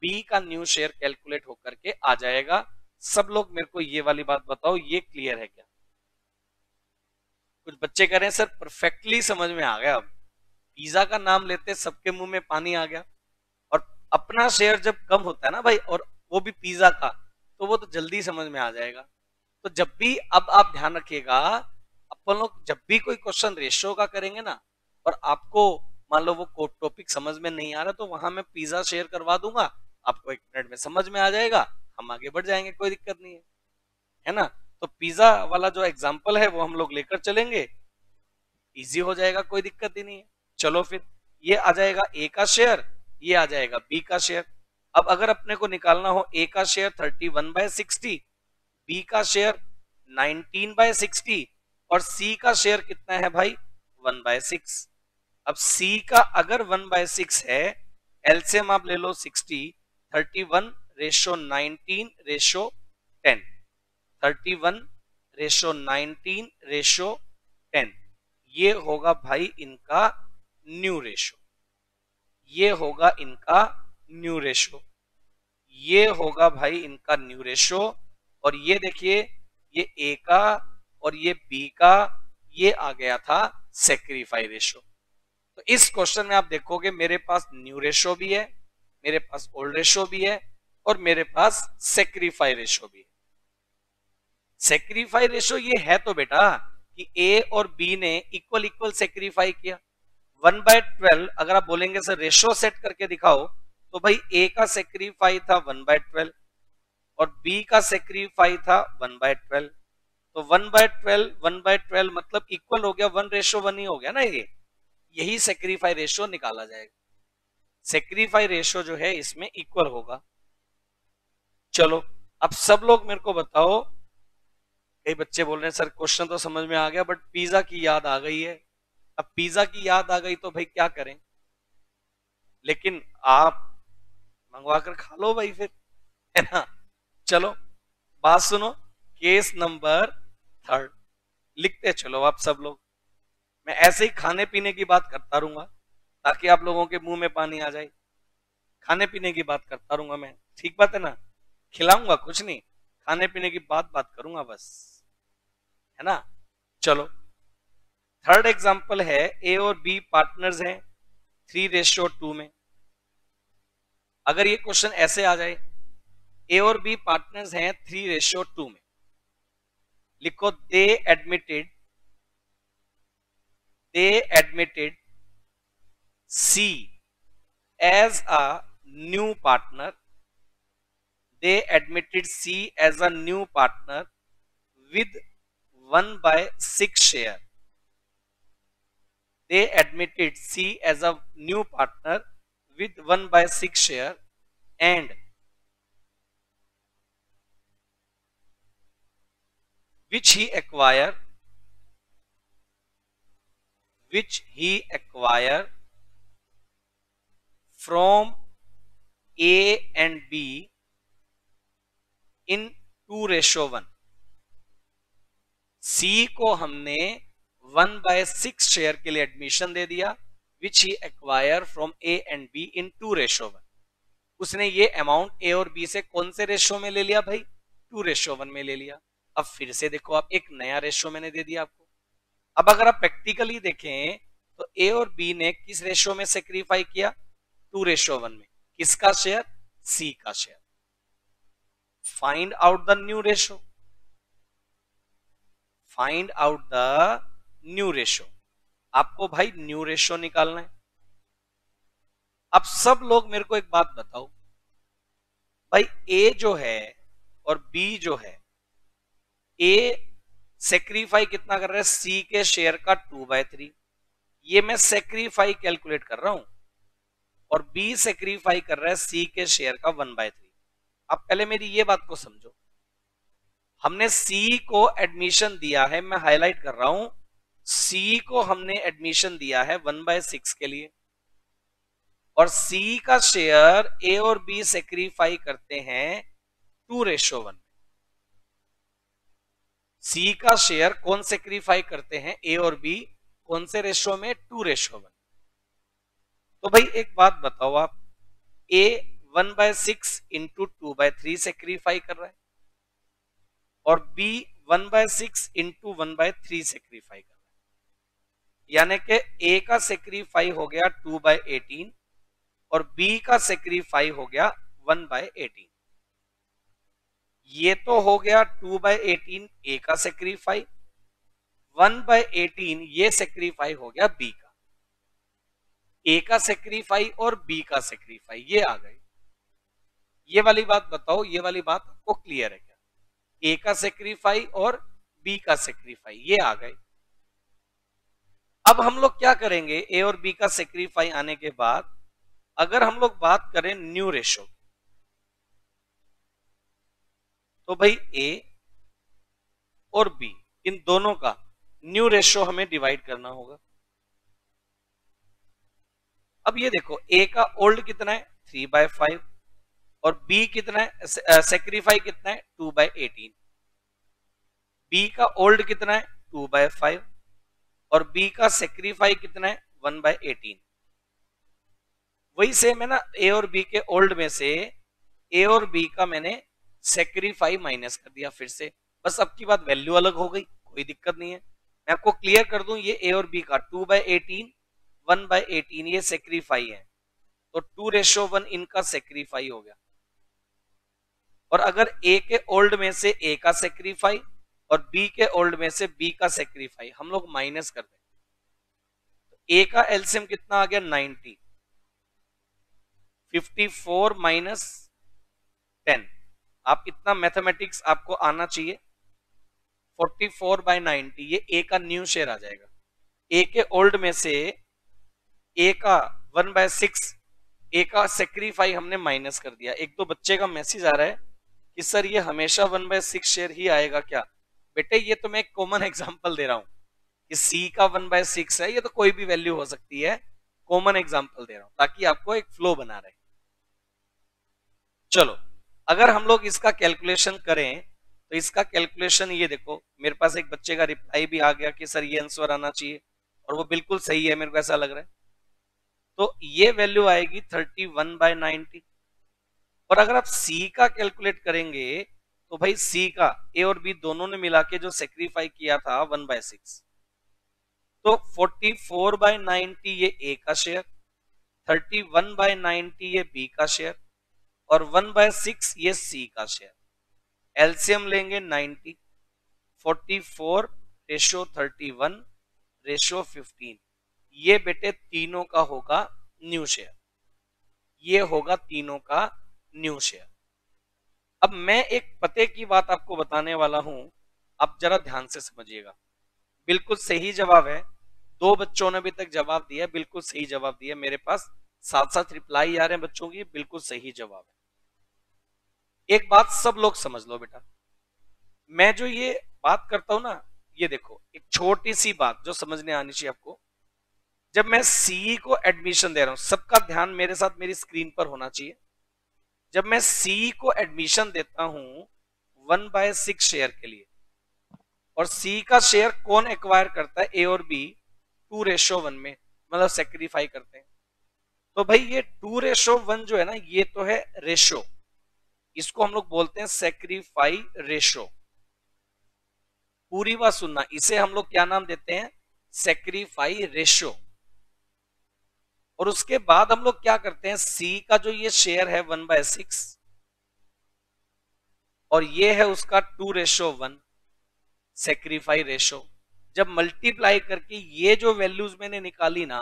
बी का न्यू शेयर कैलकुलेट होकर के आ जाएगा। सब लोग मेरे को ये वाली बात बताओ, ये क्लियर है क्या? कुछ बच्चे कह रहे हैं सर परफेक्टली समझ में आ गया। अब पिज्जा का नाम लेते सबके मुंह में पानी आ गया। और अपना शेयर जब कम होता है ना भाई, और वो भी पिज्जा का, तो वो तो जल्दी समझ में आ जाएगा। तो जब भी, अब आप ध्यान रखिएगा, अपन लोग जब भी कोई क्वेश्चन रेशियो का करेंगे ना और आपको मान लो वो टॉपिक समझ में नहीं आ रहा, तो वहां मैं पिज्जा शेयर करवा दूंगा, आपको 1 मिनट में समझ में आ जाएगा, हम आगे बढ़ जाएंगे, कोई दिक्कत नहीं है ना। तो पिज्जा वाला जो एग्जाम्पल है वो हम लोग लेकर चलेंगे, इजी हो जाएगा, कोई दिक्कत ही नहीं है। चलो फिर ये आ जाएगा ए का शेयर, ये आ जाएगा बी का शेयर। अब अगर अपने को निकालना हो ए का शेयर 31/60, बी का शेयर 19/60 और सी का शेयर कितना है भाई 1/6। अब सी का अगर 1/6 है, एलसीएम आप ले लो 60, 31:19:10, 31:19:10, ये होगा भाई इनका न्यू रेशो, ये होगा इनका न्यू रेशो, ये होगा भाई इनका न्यू रेशो। और ये देखिए, ये ए का और ये बी का, ये आ गया था सेक्रीफाई रेशो। तो इस क्वेश्चन में आप देखोगे मेरे पास न्यू रेशो भी है, मेरे पास ओल्ड रेशो भी है और मेरे पास सेक्रीफाई रेशो भी है। सेक्रीफाई रेशो ये है तो बेटा कि ए और बी ने इक्वल इक्वल सेक्रीफाई किया। 1/12 अगर आप बोलेंगे सर रेशो सेट करके दिखाओ, तो भाई ए का सेक्रीफाई था 1/12 और बी का सेक्रीफाई था 1/12। तो 1/12 1/12 मतलब इक्वल हो गया, 1:1 ही हो गया ना। ये यही सेक्रीफाई रेशो निकाला जाएगा, सेक्रीफाई रेशो जो है इसमें इक्वल होगा। चलो अब सब लोग मेरे को बताओ, कई बच्चे बोल रहे हैं सर क्वेश्चन तो समझ में आ गया बट पिज्जा की याद आ गई है। अब पिज्जा की याद आ गई तो भाई क्या करें, लेकिन आप मंगवा कर खा लो भाई फिर, है ना। चलो बात सुनो, केस नंबर 3 लिखते चलो आप सब लोग। मैं ऐसे ही खाने पीने की बात करता रहूंगा ताकि आप लोगों के मुंह में पानी आ जाए। खाने पीने की बात करता रहूंगा मैं, ठीक बात है ना, खिलाऊंगा कुछ नहीं, खाने पीने की बात करूंगा बस, है ना। चलो थर्ड एग्जांपल है, ए और बी पार्टनर्स हैं 3:2 में। अगर ये क्वेश्चन ऐसे आ जाए, ए और बी पार्टनर्स हैं 3:2 में, लिखो they admitted C as a new partner, they admitted C as a new partner with 1/6 share. They admitted C as a new partner with 1/6 share and which he acquire from A and B in 2:1। C को हमने 1/6 share के लिए admission दे दिया, which he acquire from A and B in 2:1। उसने ये amount ए और B से कौन से रेशो में ले लिया भाई? 2:1 में ले लिया। अब फिर से देखो, आप एक नया रेशो मैंने दे दिया आपको। अब अगर आप प्रैक्टिकली देखें तो ए और बी ने किस रेशो में सेक्रीफाई किया? 2:1 में। किसका शेयर? सी का share. Find out the new ratio, find out the new ratio. आपको भाई न्यू रेशो निकालना है। अब सब लोग मेरे को एक बात बताओ भाई, ए जो है और बी जो है, ए सेक्रीफाई कितना कर रहा है? सी के शेयर का 2/3। ये मैं सेक्रीफाई कैलकुलेट कर रहा हूं। और बी सेक्रीफाई कर रहा है सी के शेयर का 1/3। अब पहले मेरी ये बात को समझो, हमने सी को एडमिशन दिया है, मैं हाईलाइट कर रहा हूं, सी को हमने एडमिशन दिया है 1/6 के लिए, और सी का शेयर ए और बी सेक्रीफाई करते हैं 2:1। सी का शेयर कौन सेक्रीफाई करते हैं? ए और बी। कौन से रेशो में? 2:1। तो भाई एक बात बताओ आप, ए 1/6 इंटू 2/3 सेक्रीफाई कर रहा है और बी 1/6 इंटू 1/3 सेक्रीफाई कर रहा है, यानी कि ए का सेक्रीफाई हो गया 2/18 और बी का सेक्रीफाई हो गया 1/18। ये तो हो गया 2/18 ए का सेक्रीफाई, 1/18 ये सेक्रीफाई हो गया बी का। ए का सेक्रीफाई और बी का सेक्रीफाई ये आ गए। ये वाली बात बताओ, ये वाली बात आपको क्लियर है क्या? ए का सेक्रीफाई और बी का सेक्रीफाई ये आ गए। अब हम लोग क्या करेंगे? ए और बी का सेक्रीफाई आने के बाद अगर हम लोग बात करें न्यू रेशो, तो भाई ए और बी इन दोनों का न्यू रेशो हमें डिवाइड करना होगा। अब ये देखो, ए का ओल्ड कितना है? 3/5 और बी कितना है? सेक्रीफाई कितना है? 2/18। बी का ओल्ड कितना है? 2/5 और बी का सेक्रीफाई कितना है? 1/18। वही सेम है ना, ए और बी के ओल्ड में से ए और बी का मैंने सेक्रीफाई माइनस कर दिया फिर से, बस अब की बात वैल्यू अलग हो गई, कोई दिक्कत नहीं है। मैं आपको क्लियर कर दूं, ये ए और बी का 2/18 1/18 ये सेक्रीफाई है, तो 2:1 इनका सेक्रीफाई हो गया। और अगर ए के ओल्ड में से ए का सेक्रीफाई और बी के ओल्ड में से बी का सेक्रीफाई हम लोग माइनस कर दें, तो ए का एलसीएम कितना आ गया? 90। 54 माइनस 10, आप इतना मैथमेटिक्स आपको आना चाहिए। 44/90 ये ए का न्यू शेयर आ जाएगा। ए के ओल्ड में से ए का 1/6 ए का सेक्रीफाई हमने माइनस कर दिया। एक तो बच्चे का मैसेज आ रहा है कि सर ये हमेशा 1/6 शेयर ही आएगा क्या? बेटे ये तो मैं एक कॉमन एग्जांपल दे रहा हूं कि सी का 1/6 है, ये तो कोई भी वैल्यू हो सकती है, कॉमन एग्जांपल दे रहा हूं ताकि आपको एक फ्लो बना रहे। चलो, अगर हम लोग इसका कैलकुलेशन करें तो इसका कैलकुलेशन ये देखो, मेरे पास एक बच्चे का रिप्लाई भी आ गया कि सर ये आंसर आना चाहिए, और वो बिल्कुल सही है, मेरे को ऐसा लग रहा है। तो ये वैल्यू आएगी 31/90। और अगर आप सी का कैलकुलेट करेंगे तो भाई सी का ए और बी दोनों ने मिला के जो सेक्रीफाई किया था 1/6, तो 44/90 ये ए का शेयर, 31/90 ये बी का शेयर और 1/6 ये सी का शेयर। एलसीएम लेंगे 90, 44 रेशो 31 रेशो 15, ये बेटे तीनों का होगा न्यू शेयर, ये होगा तीनों का न्यू शेयर। अब मैं एक पते की बात आपको बताने वाला हूं, आप जरा ध्यान से समझिएगा। बिल्कुल सही जवाब है, दो बच्चों ने अभी तक जवाब दिया, बिल्कुल सही जवाब दिया। मेरे पास साथ साथ रिप्लाई आ रहे हैं बच्चों की, बिल्कुल सही जवाब है। एक बात सब लोग समझ लो बेटा, मैं जो ये बात करता हूं ना, ये देखो एक छोटी सी बात जो समझने आनी चाहिए आपको। जब मैं सी को एडमिशन दे रहा हूं, सबका ध्यान मेरे साथ मेरी स्क्रीन पर होना चाहिए। जब मैं सी को एडमिशन देता हूं 1/6 शेयर के लिए, और सी का शेयर कौन एक्वायर करता है, ए और बी 2:1 में, मतलब सेक्रीफाई करते हैं। तो भाई ये 2:1 जो है ना, ये तो है रेशो, इसको हम लोग बोलते हैं सेक्रीफाई रेशो। पूरी बात सुनना, इसे हम लोग क्या नाम देते हैं, सेक्रीफाई रेशो। और उसके बाद हम लोग क्या करते हैं, सी का जो ये शेयर है 1/6 और ये है उसका 2:1 सेक्रीफाई रेशो। जब मल्टीप्लाई करके ये जो वैल्यूज मैंने निकाली ना,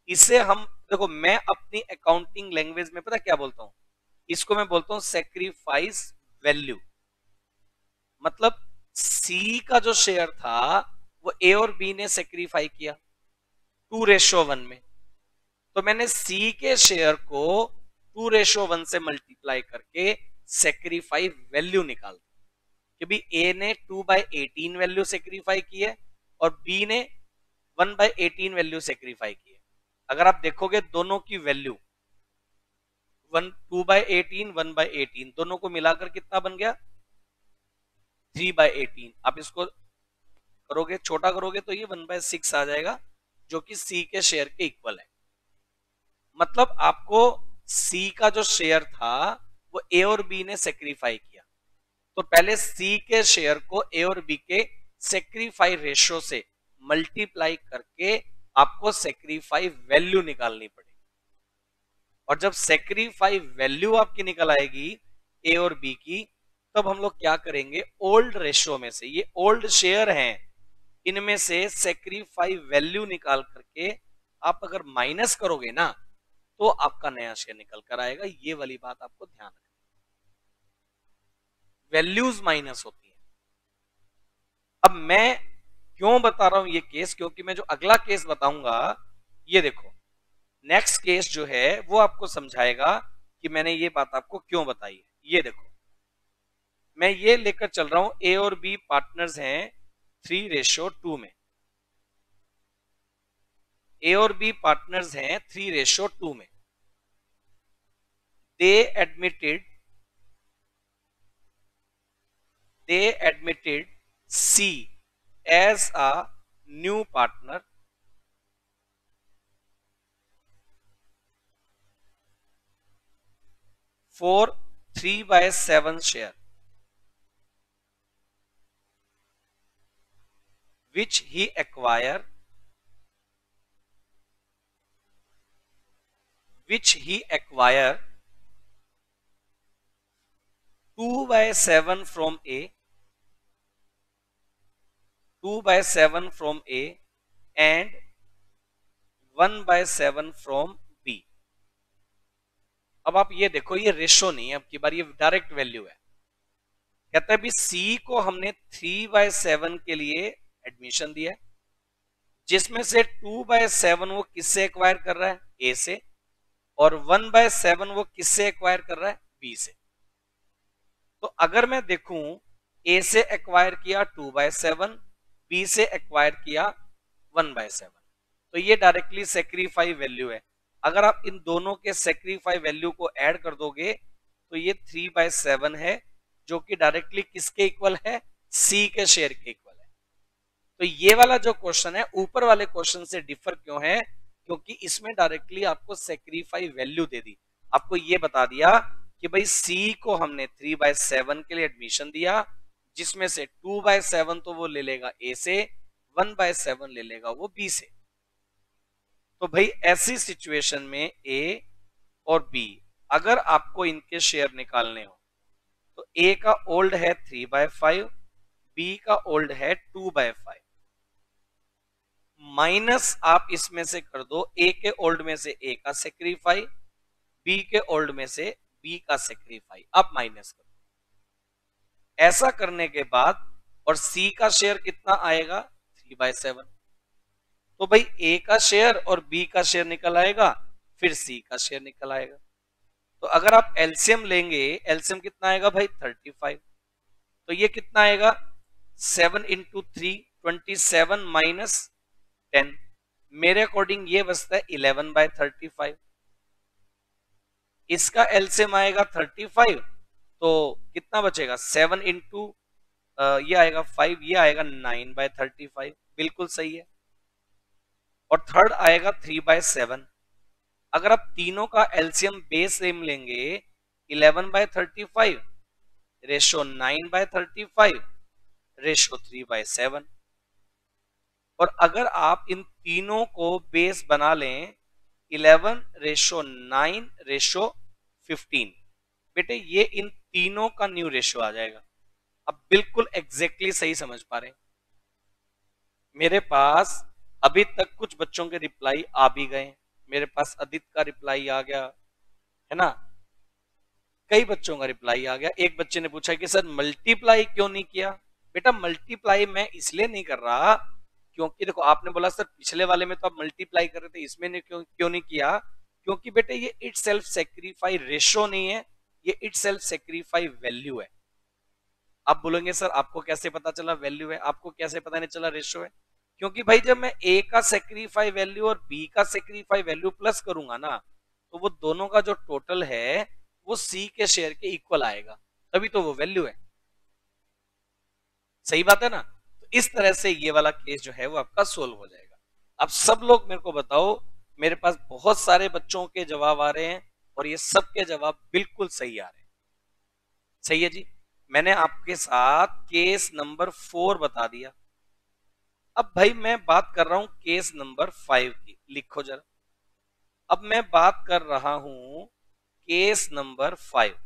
इसे हम देखो, मैं अपनी अकाउंटिंग लैंग्वेज में पता क्या बोलता हूं, इसको मैं बोलता हूं सेक्रीफाइस वैल्यू। मतलब सी का जो शेयर था वो ए और बी ने सेक्रीफाई किया 2:1 में, तो मैंने सी के शेयर को 2:1 से मल्टीप्लाई करके सेक्रीफाई वैल्यू निकाल दी कि भी ए ने 2/18 वैल्यू सेक्रीफाई की है और बी ने 1/18 वैल्यू सेक्रीफाई की है। अगर आप देखोगे दोनों की वैल्यू 2/18 1/18 दोनों को मिलाकर कितना बन गया, 3/18। आप इसको करोगे, छोटा करोगे तो ये 1/6 आ जाएगा, जो कि सी के शेयर के इक्वल है। मतलब आपको सी का जो शेयर था वो ए और बी ने सेक्रीफाई किया, तो पहले सी के शेयर को ए और बी के सेक्रीफाई रेशो से मल्टीप्लाई करके आपको सेक्रीफाई वैल्यू निकालनी पड़ेगी। और जब सेक्रीफाई वैल्यू आपकी निकल आएगी ए और बी की, तब हम लोग क्या करेंगे, ओल्ड रेशो में से, ये ओल्ड शेयर हैं, इनमें से सेक्रीफाई वैल्यू निकाल करके आप अगर माइनस करोगे ना, तो आपका नया शेयर निकल कर आएगा। ये वाली बात आपको ध्यान रखना, वैल्यूज माइनस होती है। अब मैं क्यों बता रहा हूं ये केस, क्योंकि मैं जो अगला केस बताऊंगा, ये देखो नेक्स्ट केस जो है वो आपको समझाएगा कि मैंने ये बात आपको क्यों बताई है। ये देखो, मैं ये लेकर चल रहा हूं, ए और बी पार्टनर्स हैं 3:2 में, ए और बी पार्टनर्स हैं 3:2 में। दे admitted C as a new partner for 3/7 share, which he acquired 2/7 from A, 2/7 from A and 1/7 from B। अब आप ये देखो, ये रेशो नहीं है अब की बार, ये डायरेक्ट वैल्यू है। कहता है भी सी को हमने 3/7 के लिए एडमिशन दिया है, जिसमें से 2/7 वो किससे एक्वायर कर रहा है, ए से, और 1/7 वो किससे एक्वायर कर रहा है, बी से। तो अगर मैं देखूं, ए से एक्वायर किया 2/7, बी से एक्वायर किया 1/7, तो ये डायरेक्टली सेक्रीफाई वैल्यू है। अगर आप इन दोनों के सेक्रीफाई वैल्यू को ऐड कर दोगे तो ये 3/7 है, जो कि डायरेक्टली किसके इक्वल है, सी के शेयर के इक्वल है। तो ये वाला जो क्वेश्चन है ऊपर वाले क्वेश्चन से डिफर क्यों है, क्योंकि इसमें डायरेक्टली आपको सेक्रीफाई वैल्यू दे दी, आपको ये बता दिया कि भाई सी को हमने 3/7 के लिए एडमिशन दिया, जिसमें से 2/7 तो वो ले लेगा ए से, 1/7 ले लेगा वो बी से। तो भाई ऐसी सिचुएशन में ए और बी अगर आपको इनके शेयर निकालने हो, तो ए का ओल्ड है 3/5, बी का ओल्ड है 2/5, माइनस आप इसमें से कर दो ए के ओल्ड में से ए का सेक्रीफाई, बी के ओल्ड में से बी का सेक्रीफाई, अब माइनस कर दो। ऐसा करने के बाद और सी का शेयर कितना आएगा, 3/7। तो भाई ए का शेयर और बी का शेयर निकल आएगा, फिर सी का शेयर निकल आएगा। तो अगर आप एलसीएम लेंगे, एलसीएम कितना आएगा भाई, 35। तो ये कितना आएगा, 7 इंटू 3 27 माइनस 10, मेरे अकॉर्डिंग ये बचता है 11/35। इसका एलसीएम आएगा 35, तो कितना बचेगा 7 इंटू ये आएगा 5, ये आएगा 9/35, बिल्कुल सही है। और थर्ड आएगा 3/7। अगर आप तीनों का एलसीएम बेस सेम लेंगे 11/35 रेशो 9/35 रेशो 3/7, और अगर आप इन तीनों को बेस बना लें 11 रेशो 9 रेशो 15, बेटे ये इन तीनों का न्यू रेशो आ जाएगा। अब बिल्कुल एग्जैक्टली सही समझ पा रहे हैं। मेरे पास अभी तक कुछ बच्चों के रिप्लाई आ भी गए, मेरे पास आदित्य का रिप्लाई आ गया है ना, कई बच्चों का रिप्लाई आ गया। एक बच्चे ने पूछा कि सर मल्टीप्लाई क्यों नहीं किया। बेटा मल्टीप्लाई मैं इसलिए नहीं कर रहा क्योंकि देखो आपने बोला सर पिछले वाले में तो आप मल्टीप्लाई कर रहे थे, इसमें ने क्यों नहीं किया, क्योंकि बेटे ये इट सेल्फ सेक्रीफाई रेशो नहीं है, ये इट सेल्फ सेक्रीफाई वैल्यू है। आप बोलेंगे सर आपको कैसे पता चला वैल्यू है, आपको कैसे पता नहीं चला रेशो है, क्योंकि भाई जब मैं ए का सेक्रीफाई वैल्यू और बी का सेक्रीफाई वैल्यू प्लस करूंगा ना, तो वो दोनों का जो टोटल है वो सी के शेयर के इक्वल आएगा, तभी तो वो वैल्यू है। सही बात है ना। तो इस तरह से ये वाला केस जो है वो आपका सोल्व हो जाएगा। अब सब लोग मेरे को बताओ, मेरे पास बहुत सारे बच्चों के जवाब आ रहे हैं और ये सबके जवाब बिल्कुल सही आ रहे हैं। सही है जी। मैंने आपके साथ केस नंबर 4 बता दिया। अब भाई मैं बात कर रहा हूं केस नंबर 5 की, लिखो जरा। अब मैं बात कर रहा हूं केस नंबर 5।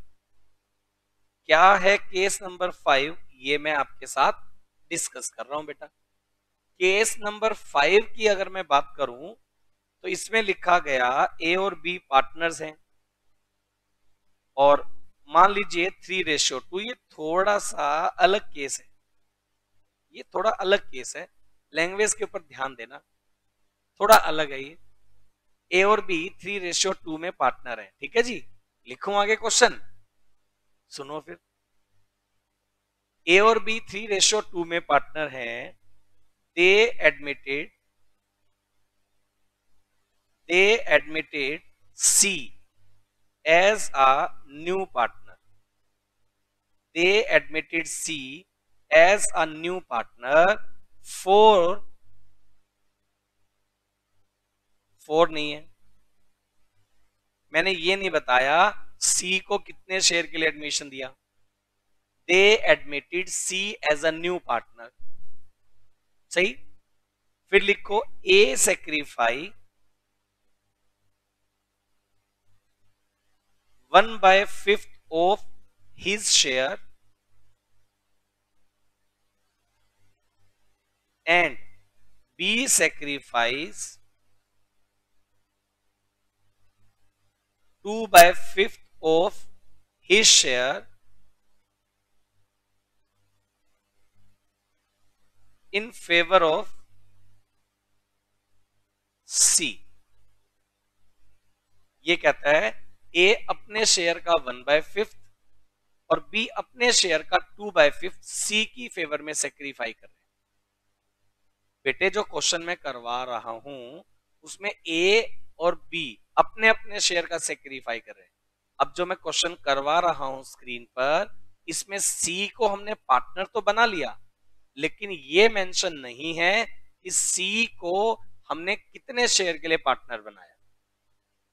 क्या है केस नंबर 5, ये मैं आपके साथ डिस्कस कर रहा हूं बेटा। केस नंबर 5 की अगर मैं बात करूं तो इसमें लिखा गया ए और बी पार्टनर्स हैं और मान लीजिए 3:2। ये थोड़ा सा अलग केस है, ये थोड़ा अलग केस है, लैंग्वेज के ऊपर ध्यान देना, थोड़ा अलग है ये। ए और बी 3:2 में पार्टनर है, ठीक है जी। लिखूं आगे क्वेश्चन, सुनो फिर। ए और बी 3:2 में पार्टनर है। They admitted C as a new partner. They admitted C as a new partner for नहीं है, मैंने ये नहीं बताया सी को कितने शेयर के लिए एडमिशन दिया। They admitted C as a new partner, सही। फिर लिखो A sacrifice 1/5 of his share and B sacrifice 2/5 of his share in favor of C। ये कहता है ए अपने शेयर का 1/5 और बी अपने शेयर का 2/5 सी की फेवर में सेक्रीफाई कर रहे हैं। बेटे जो क्वेश्चन मैं करवा रहा हूं उसमें ए और बी अपने अपने शेयर का सेक्रीफाई कर रहे हैं। अब जो मैं क्वेश्चन करवा रहा हूं स्क्रीन पर, इसमें सी को हमने पार्टनर तो बना लिया, लेकिन ये मेंशन नहीं है कि सी को हमने कितने शेयर के लिए पार्टनर बनाया।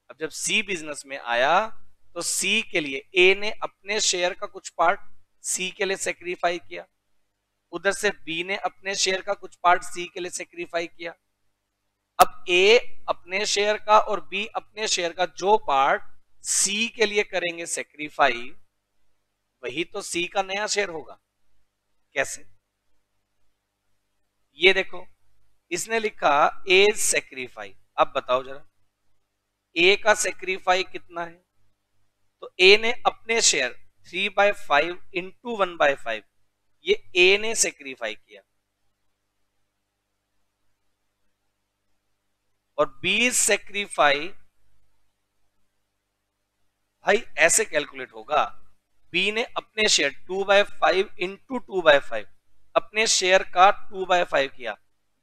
अब जब सी बिजनेस में आया तो सी के लिए ए ने अपने शेयर का कुछ पार्ट सी के लिए सेक्रीफाई किया, उधर से बी ने अपने शेयर का कुछ पार्ट सी के लिए सेक्रीफाई किया। अब ए अपने शेयर का और बी अपने शेयर का जो पार्ट सी के लिए करेंगे सेक्रीफाई, वही तो सी का नया शेयर होगा। कैसे? ये देखो इसने लिखा ए सेक्रीफाई। अब बताओ जरा ए का सेक्रीफाई कितना है, तो ए ने अपने शेयर 3/5 इंटू 1/5 ये ए ने सेक्रीफाई किया, और बी सेक्रीफाई भाई ऐसे कैलकुलेट होगा, बी ने अपने शेयर 2/5 इंटू 2/5। अब अपने शेयर का 2/5 किया,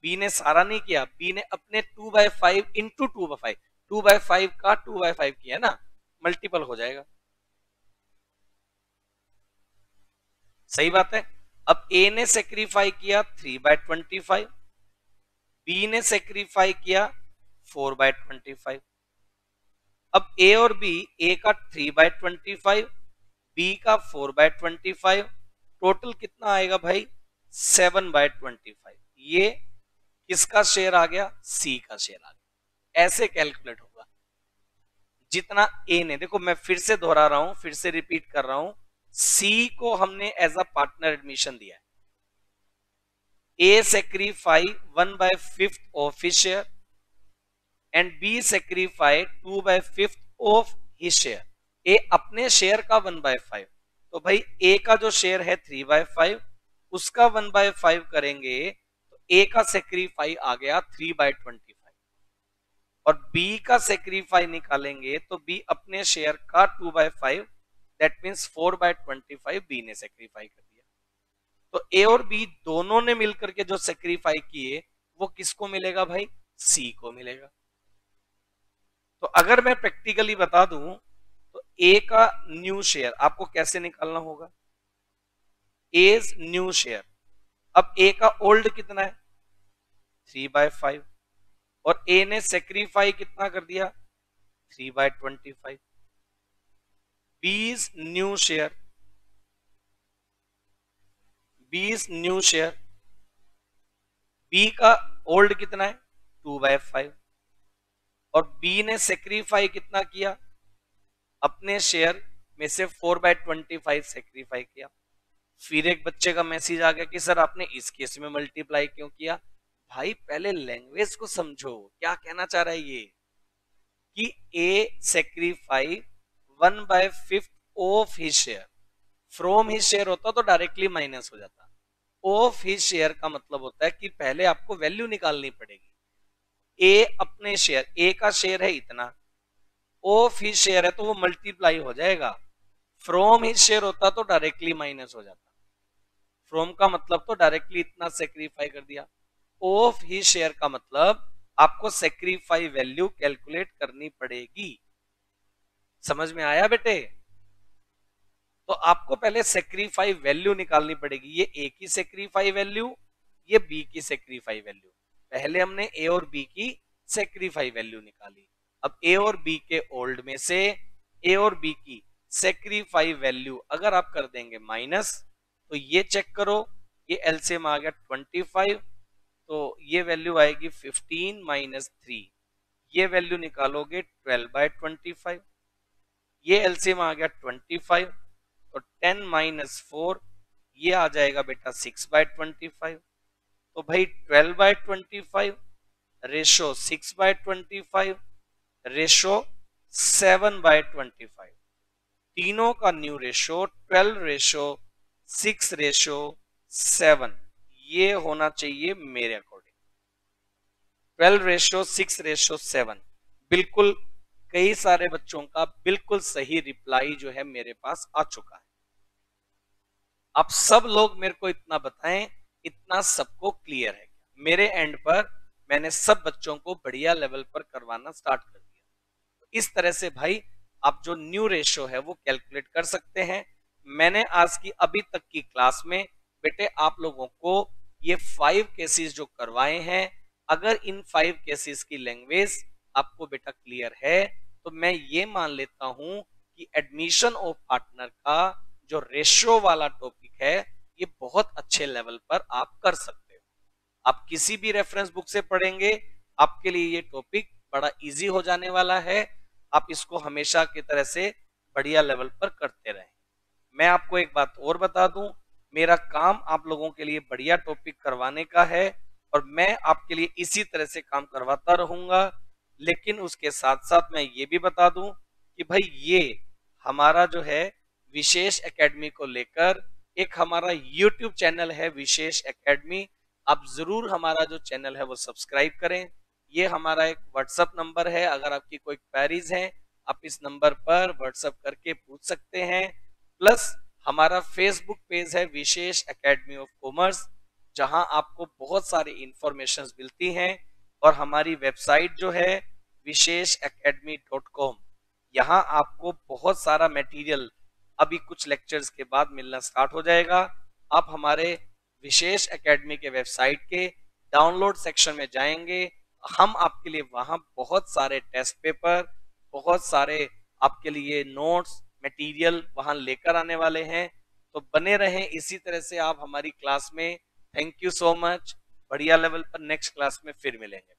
बी ने सारा नहीं किया, बी ने अपने 2/5 इंटू 2/5, 2/5 का 2/5 किया ना, मल्टीपल हो जाएगा। सही बात है। अब ए ने सेक्रीफाई किया 3/25, बी ने सेक्रीफाई किया 4/25। अब ए और बी, ए का 3/25, बी का 4/25, टोटल कितना आएगा भाई 7/25। ये किसका शेयर आ गया, सी का शेयर आ गया। ऐसे कैलकुलेट होगा जितना ए ने, देखो मैं फिर से दोहरा रहा हूं, फिर से रिपीट कर रहा हूं, सी को हमने एज अ पार्टनर एडमिशन दिया है, A sacrifice 1/5 of his share and B sacrifice 2/5 of his share. A अपने शेयर का 1/5, तो भाई ए का जो शेयर है 3/5, उसका 1/5 करेंगे तो ए का सेक्रीफाई आ गया 3/25, और बी का सेक्रीफाई निकालेंगे तो बी अपने शेयर का 2/5, दैट मीन्स 4/25 बी ने सेक्रीफाई कर दिया। तो ए और बी दोनों ने मिलकर के जो सेक्रीफाई किए वो किसको मिलेगा भाई, सी को मिलेगा। तो अगर मैं प्रैक्टिकली बता दूं तो ए का न्यू शेयर आपको कैसे निकालना होगा, एज न्यू शेयर। अब ए का ओल्ड कितना है 3/5, और ए ने सेक्रीफाई कितना कर दिया 3/25। बीस न्यू शेयर, बीस न्यू शेयर, बी का ओल्ड कितना है 2/5, और बी ने सेक्रीफाई कितना किया, अपने शेयर में से 4/25 सेक्रीफाई किया। फिर एक बच्चे का मैसेज आ गया कि सर आपने इस केस में मल्टीप्लाई क्यों किया। भाई पहले लैंग्वेज को समझो, क्या कहना चाह रहा है ये, कि A sacrifice 1/5 of his share, from his share होता तो डायरेक्टली माइनस हो जाता, ऑफ हिज शेयर का मतलब होता है कि पहले आपको वैल्यू निकालनी पड़ेगी। ए अपने शेयर, ए का शेयर है इतना, ऑफ हिज शेयर है तो वो मल्टीप्लाई हो जाएगा, फ्रॉम हिज शेयर होता तो डायरेक्टली माइनस हो जाता, फ्रॉम का मतलब तो डायरेक्टली इतना सेक्रीफाई कर दिया, ऑफ हिज शेयर का मतलब आपको सेक्रीफाई वैल्यू कैलकुलेट करनी पड़ेगी। समझ में आया बेटे? तो आपको पहले सेक्रीफाई वैल्यू निकालनी पड़ेगी, ये ए की सेक्रीफाई वैल्यू, ये बी की सेक्रीफाई वैल्यू। पहले हमने ए और बी की सेक्रीफाई वैल्यू निकाली, अब ए और बी के ओल्ड में से ए और बी की सेक्रीफाई वैल्यू अगर आप कर देंगे माइनस, तो ये चेक करो, ये एलसीएम आ गया 25, तो ये वैल्यू आएगी 15 माइनस 3, ये वैल्यू निकालोगे 12/25, ये एलसीएम आ गया 25, तो 10 माइनस 4 ये आ जाएगा बेटा 6/25, तो भाई 12/25 रेशो 6/25 रेशो 7/25, तीनों का न्यू रेशो 12/6/7, ये होना चाहिए मेरे अकॉर्डिंग 12/6/7। बिल्कुल, कई सारे बच्चों का बिल्कुल सही रिप्लाई जो है मेरे पास आ चुका है। आप सब लोग मेरे को इतना बताएं, इतना सबको क्लियर है? मेरे एंड पर मैंने सब बच्चों को बढ़िया लेवल पर करवाना स्टार्ट कर दिया। तो इस तरह से भाई आप जो न्यू रेशो है वो कैलकुलेट कर सकते हैं। मैंने आज की अभी तक की क्लास में बेटे आप लोगों को ये 5 केसेस जो करवाए हैं, अगर इन 5 केसेस की लैंग्वेज आपको बेटा क्लियर है तो मैं ये मान लेता हूं कि एडमिशन ऑफ पार्टनर का जो रेशियो वाला टॉपिक है ये बहुत अच्छे लेवल पर आप कर सकते हो। आप किसी भी रेफरेंस बुक से पढ़ेंगे आपके लिए ये टॉपिक बड़ा इजी हो जाने वाला है। आप इसको हमेशा की तरह से बढ़िया लेवल पर करते रहें। मैं आपको एक बात और बता दूं, मेरा काम आप लोगों के लिए बढ़िया टॉपिक करवाने का है और मैं आपके लिए इसी तरह से काम करवाता रहूंगा। लेकिन उसके साथ साथ मैं ये भी बता दूं कि भाई ये हमारा जो है विशेष एकेडमी को लेकर एक हमारा YouTube चैनल है विशेष एकेडमी, आप जरूर हमारा जो चैनल है वो सब्सक्राइब करें। ये हमारा एक व्हाट्सएप नंबर है, अगर आपकी कोई क्वेरीज हैं आप इस नंबर पर व्हाट्सएप करके पूछ सकते हैं। प्लस हमारा फेसबुक पेज है विशेष एकेडमी ऑफ कॉमर्स, जहां आपको बहुत सारी इंफॉर्मेशन मिलती हैं। और हमारी वेबसाइट जो है visheshacademy.com, यहाँ आपको बहुत सारा मटेरियल अभी कुछ लेक्चर्स के बाद मिलना स्टार्ट हो जाएगा। आप हमारे विशेष एकेडमी के वेबसाइट के डाउनलोड सेक्शन में जाएंगे, हम आपके लिए वहां बहुत सारे टेस्ट पेपर, बहुत सारे आपके लिए नोट्स मटेरियल वहां लेकर आने वाले हैं। तो बने रहें इसी तरह से आप हमारी क्लास में। Thank you so much. बढ़िया लेवल पर नेक्स्ट क्लास में फिर मिलेंगे।